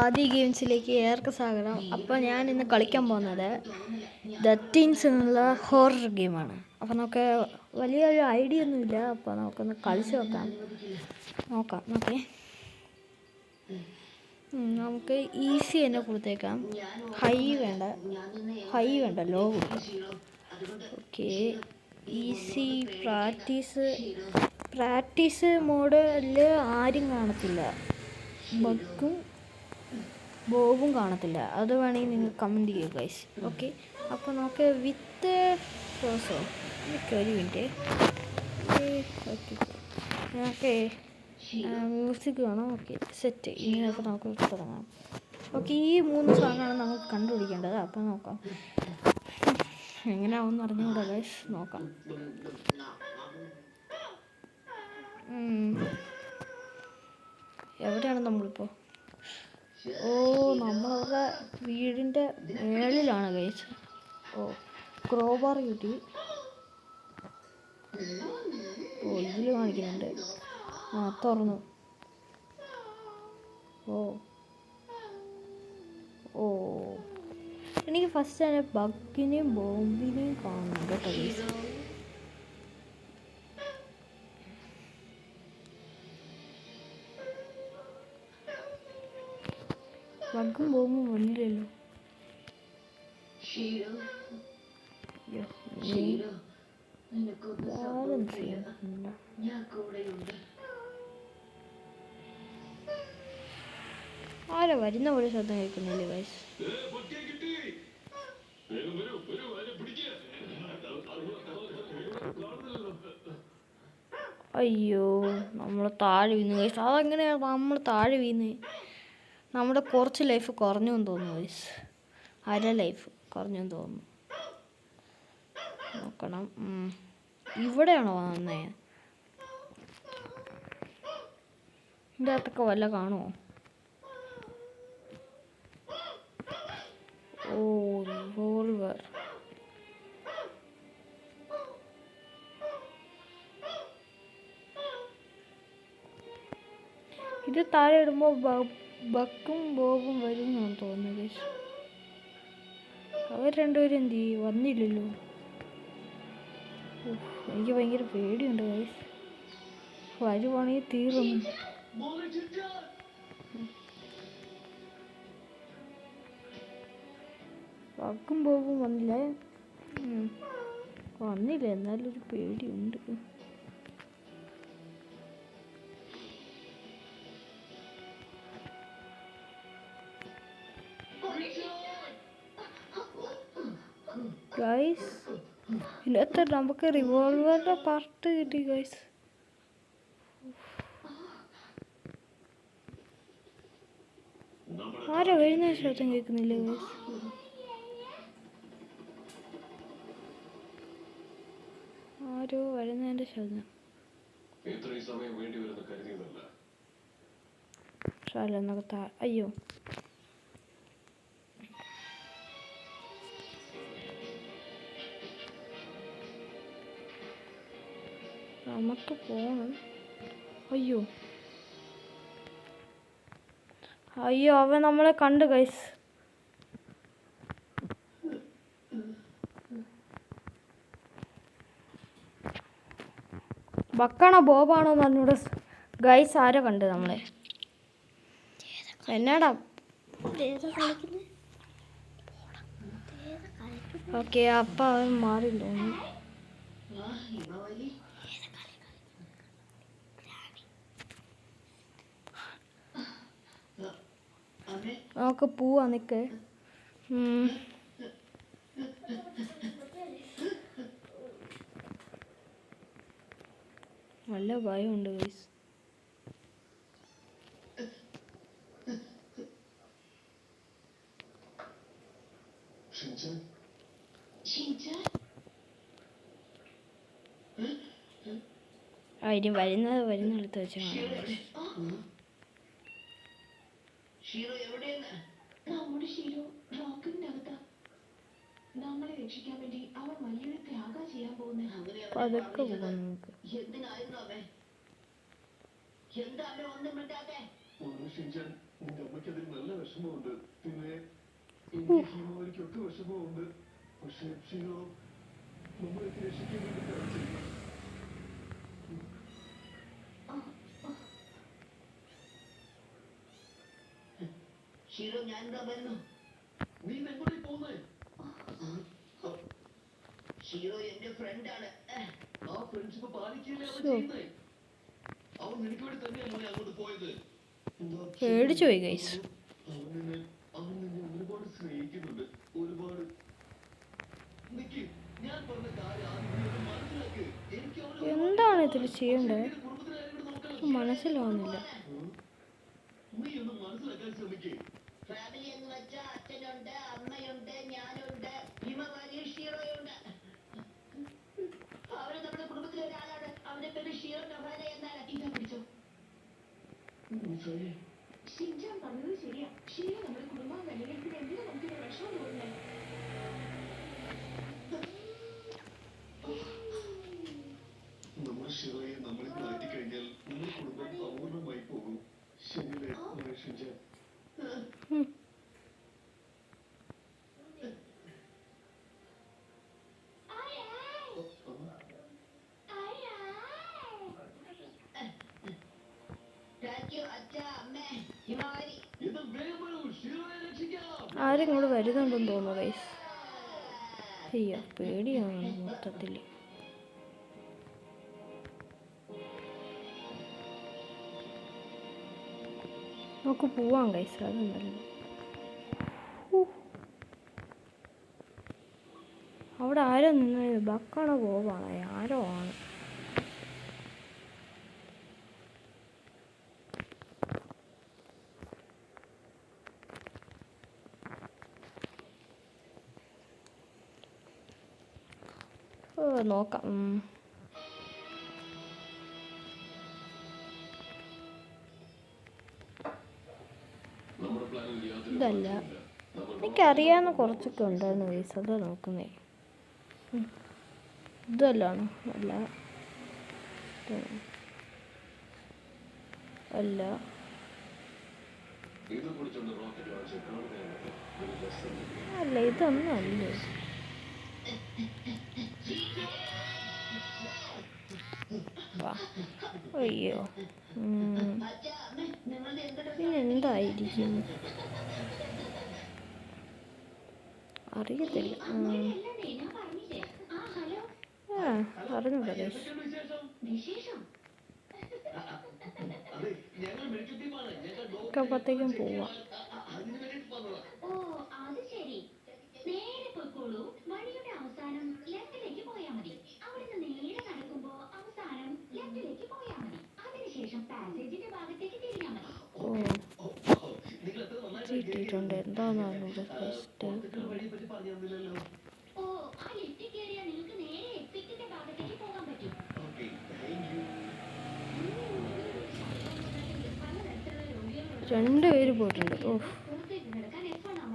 ആദ്യ ഗെയിംസിലേക്ക് ഏർക്ക് സ്വാഗതം. അപ്പോൾ ഞാൻ ഇന്ന് കളിക്കാൻ പോകുന്നത് ദ ടീൻസ് എന്നുള്ള ഹൊറർ ഗെയിമാണ്. അപ്പോൾ നമുക്ക് വലിയൊരു ഐഡിയ ഒന്നുമില്ല. അപ്പോൾ നമുക്കൊന്ന് കളിച്ച് നോക്കാം. ഓക്കെ, നമുക്ക് ഈസി തന്നെ കൊടുത്തേക്കാം. ഹൈ വേണ്ട, ലോ കൊടുക്കാം. ഓക്കെ, ഈസി പ്രാക്ടീസ് മോഡിൽ ആരും കാണത്തില്ല, ബോബും കാണത്തില്ല. അത് വേണമെങ്കിൽ നിങ്ങൾ കമൻറ്റ് ചെയ്യുക ഗൈസ്. ഓക്കെ, അപ്പോൾ നമുക്ക് വിത്ത് ക്ലോസോ ഒരു മിനിറ്റ്. ഓക്കെ, മ്യൂസിക് വേണം. Okay, set. ഇങ്ങനെയൊക്കെ നമുക്ക് തുടങ്ങാം. ഓക്കെ, ഈ 3 സാധനമാണ് നമുക്ക് കണ്ടുപിടിക്കേണ്ടത്. അപ്പോൾ നോക്കാം എങ്ങനെയാവും അറിഞ്ഞുകൂടാ ഗൈസ്. നോക്കാം. എവിടെയാണ് നമ്മളിപ്പോൾ? നമ്മളവരുടെ വീടിൻ്റെ മേളിലാണ് ഗൈസ്. ക്രോബാർ കിട്ടി. ഇതിൽ കാണിക്കുന്നുണ്ട്. തുറന്നു. എനിക്ക് ഫസ്റ്റ് തന്നെ ബഗ്ഗിനെയും ബോംബിനെയും കാണണം കേട്ടോ ഗൈസ്. ബഗ്ഗും ബോംബും വന്നില്ലല്ലോ. ആരാ വരുന്ന പോലെ ശബ്ദം കേൾക്കുന്നില്ലേ ഗൈസ്? അയ്യോ, നമ്മൾ താഴെ വീണു ഗൈസ്. അതെങ്ങനെയാണ് നമ്മൾ താഴെ വീണത്? നമ്മുടെ കുറച്ച് ലൈഫ് കുറഞ്ഞു എന്ന് തോന്നുന്നു ഗൈസ്. അര ലൈഫ് കുറഞ്ഞു എന്ന് തോന്നുന്നു. നോക്കണം. ഇവിടെയാണോ വന്നേ? ഇതിൻ്റെ അകത്തൊക്കെ വല്ല കാണുമോ? റിവോൾവർ. ഇത് താഴെ ഇടുമ്പോൾ ബക്കും ബോബും വരും എന്നാണ് തോന്നുന്നത് ഗൈസ്. അവർ രണ്ടുപേരും എന്ത് ചെയ്യും? വന്നില്ലല്ലോ. എനിക്ക് ഭയങ്കര പേടിയുണ്ട് ഗൈസ്. വരുവാണെങ്കിൽ തീർന്നു. ബക്കും ബോബും വന്നില്ല. എന്നാലും ഒരു പേടിയുണ്ട്. ഗൈസ്, ഇതിനകത്ത് നമുക്ക് റിവോൾവറിൻ്റെ പാർട്ട് കിട്ടി ഗൈസ്. ആരോ വരുന്ന ശബ്ദം കേൾക്കുന്നില്ല ഗൈസ്. ആരോ വരുന്നതിൻ്റെ ശബ്ദം. അയ്യോ, നമുക്ക് പോണം. അയ്യോ, അവൻ നമ്മളെ കണ്ടു ഗൈസ്. ബക്കാണോ ബോബാണോ എന്ന് പറഞ്ഞൂടെ ഗൈസ്. ആരോ കണ്ട് നമ്മളെ. എന്നാടാ? ഓക്കെ, അപ്പം അവൻ മാറില്ല. നമുക്ക് പോവാ. നിക്ക്. നല്ല ഭയമുണ്ട് ഗൈസ്. ഇനി വരുന്നിടത്ത് വെച്ച് കാണാം. പതുക്കെ പോകാം നമുക്ക്. എന്താ ഒന്നും മിണ്ടാതെ? പേടിച്ചു പോയി ഗൈസ്. എന്താണ് ഇതിൽ ചെയ്യേണ്ടത് മനസ്സിലാവുന്നില്ല. ആരും ഇങ്ങോട്ട് വരുന്നുണ്ടെന്ന് തോന്നുന്നു ഗൈസ്. അയ്യോ പേടിയാണ് മൊത്തത്തിൽ. നമുക്ക് പോവാം ഗൈസ്, അത് നല്ലത്. അവിടെ ആരോ നിന്ന് ബക്കാണോ പോവാണോ ആരോ ആണ്. നോക്കാം. ഇതല്ല, എനിക്കറിയാവുന്ന കുറച്ചൊക്കെ ഉണ്ടായിരുന്നു ഗൈസ്, അതാ നോക്കുന്നേ. ഇതല്ലാണ് അല്ല അല്ല അല്ല ഇതൊന്നും അല്ലേ. അയ്യോ പിന്നെന്തായിരിക്കും അറിയത്തില്ല. അറിഞ്ഞൂടാ ഗൈസ്. അപ്പോഴത്തേക്കും പോവാം. കിട്ടിയിട്ടുണ്ട് എന്താണെന്ന് ഫസ്റ്റ്. രണ്ടുപേര് പോയിട്ടുണ്ട്. ഓ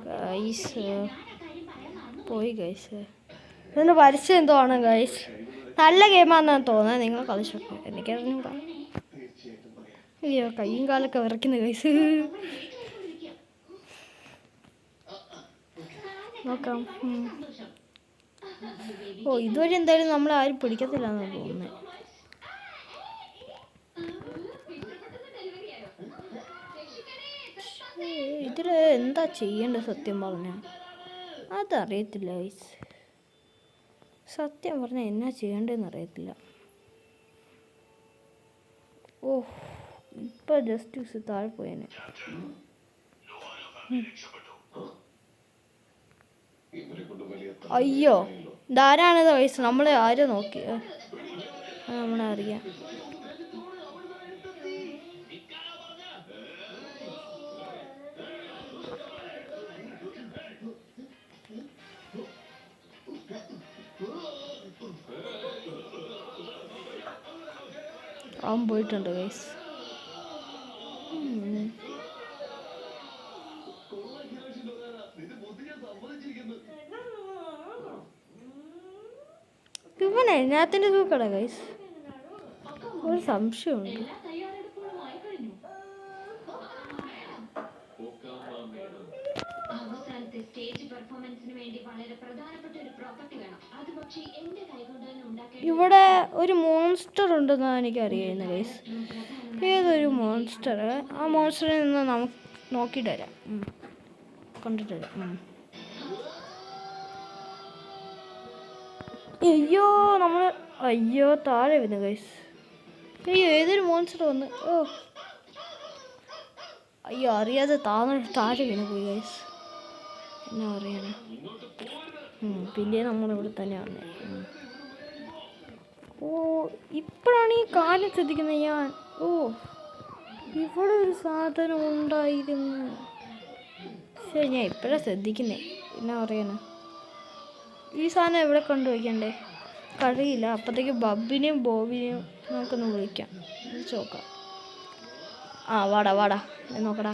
ഗൈസ് പോയി ഗൈസ്. ഇതൊന്ന് വരച്ച എന്തോ ആണ് ഗൈസ്. നല്ല ഗെയിമാണെന്നാണ് തോന്നുന്നത്. നിങ്ങൾ കളിച്ചോട്ടെ, എനിക്കറിഞ്ഞൂടാ. അയ്യോ കയ്യും കാലൊക്കെ വിറയ്ക്കുന്നു ഗൈസ്. നോക്കാം. ഓ ഇതുവരെ എന്തായാലും നമ്മൾ ആരും പിടിക്കത്തില്ല എന്നാണ് തോന്നുന്നത്. ഇതിൽ എന്താ ചെയ്യേണ്ടത് സത്യം പറഞ്ഞാൽ അതറിയത്തില്ല ഗൈസ്. സത്യം പറഞ്ഞാൽ എന്നാ ചെയ്യേണ്ടതെന്ന് അറിയത്തില്ല. ഓ ഇപ്പം ജസ്റ്റ് താഴെ പോയേനെ. അയ്യോ ധാരാണിത് വയസ്സ്. നമ്മളെ ആരും നോക്കി നമ്മളെ അറിയാം. അവൻ പോയിട്ടുണ്ട് ഗൈസ്. ഇവൻ എന്നാത്തിൻ്റെ തൂക്കട ഗൈസ്, ഒരു സംശയമുണ്ട്. ഇവിടെ ഒരു മോൺസ്റ്റർ ഉണ്ടെന്നാണ് എനിക്കറിയാവുന്നത് ഗൈസ്. ഏതൊരു മോൺസ്റ്റർ? ആ മോൺസ്റ്ററിൽ നിന്ന് നമുക്ക് നോക്കിയിട്ട് വരാം, കണ്ടിട്ട് വരാം. അയ്യോ താഴെ വരുന്നു ഗൈസ്. അയ്യോ ഏതൊരു മോൺസ്റ്റർ വന്ന്. അയ്യോ അറിയാതെ താഴെ വീണ് പോയി ഗൈസ്. എന്നാ പറയാനാ. പിന്നെ നമ്മളിവിടെ തന്നെ വന്നേ. ഇപ്പോഴാണ് ഈ കാര്യം ശ്രദ്ധിക്കുന്നത് ഞാൻ. ഇവിടെ ഒരു സാധനം ഉണ്ടായിരുന്നു. ശരി, ഞാൻ ഇപ്പോഴാണ് ശ്രദ്ധിക്കുന്നേ. എന്നാ പറയാനാ. ഈ സാധനം എവിടെ കൊണ്ടുവയ്ക്കണ്ടേ കഴിയില്ല. അപ്പോഴത്തേക്ക് ബബിനെയും ബോബിനെയും നമുക്കൊന്ന് വിളിക്കാം, വിളിച്ച് നോക്കാം. വാടാ നോക്കടാ.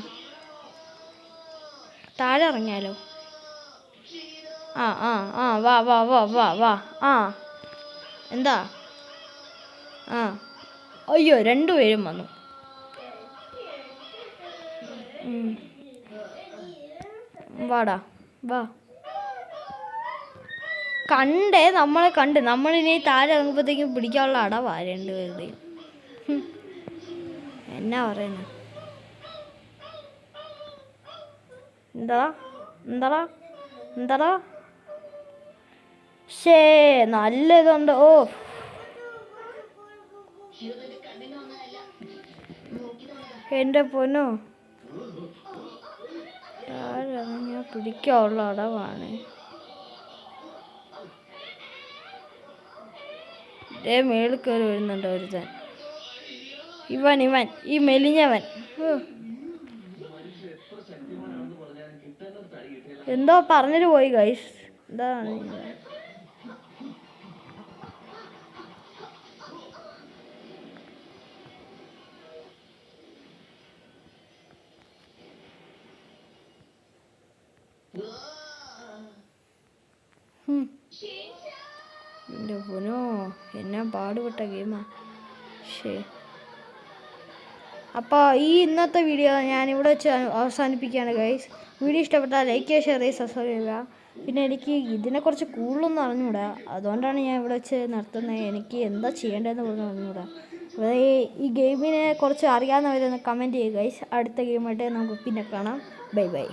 താഴെ ഇറങ്ങിയാലോ? വാ. എന്താ? അയ്യോ രണ്ടുപേരും വന്നു. വാടാ വാ. നമ്മളെ കണ്ട് നമ്മളിനി താഴെ ഇറങ്ങുമ്പോഴത്തേക്കും പിടിക്കാനുള്ള അടവാ രണ്ടുപേരുടെയും. എന്നാ പറയുന്ന? എന്താടാ നല്ല ഇതുണ്ട്. എൻ്റെ പൊന്നോ, താഴെ ഇറങ്ങിയാൽ പിടിക്കാനുള്ള അടവാണ്. മേളിൽ കയറി വരുന്നുണ്ട് ഒരുത്തൻ. ഇവൻ ഈ മെലിഞ്ഞവൻ എന്തോ പറഞ്ഞിട്ട് പോയി ഗൈസ്. എന്താണ് എൻ്റെ പൊന്നോ, എന്നാ പാടുപെട്ട ഗെയിമാ. അപ്പോൾ ഇന്നത്തെ വീഡിയോ ഞാനിവിടെ വെച്ച് അവസാനിപ്പിക്കുകയാണ് ഗൈസ്. വീഡിയോ ഇഷ്ടപ്പെട്ടാൽ ലൈക്ക് ചെയ്യുക, ഷെയർ ചെയ്യുക, സബ്സ്ക്രൈബ് ചെയ്യുക. പിന്നെ എനിക്ക് ഇതിനെക്കുറിച്ച് കൂടുതലൊന്നും അറിഞ്ഞുകൂടാ, അതുകൊണ്ടാണ് ഞാൻ ഇവിടെ വെച്ച് നിർത്തുന്നത്. എനിക്ക് എന്താ ചെയ്യേണ്ടതെന്ന് പോലും അറിഞ്ഞുകൂടാ. ഈ ഗെയിമിനെ കുറിച്ച് അറിയാവുന്നവരൊന്ന് കമൻറ്റ് ചെയ്യുക ഗൈസ്. അടുത്ത ഗെയിമായിട്ട് നമുക്ക് പിന്നെ കാണാം. ബൈ.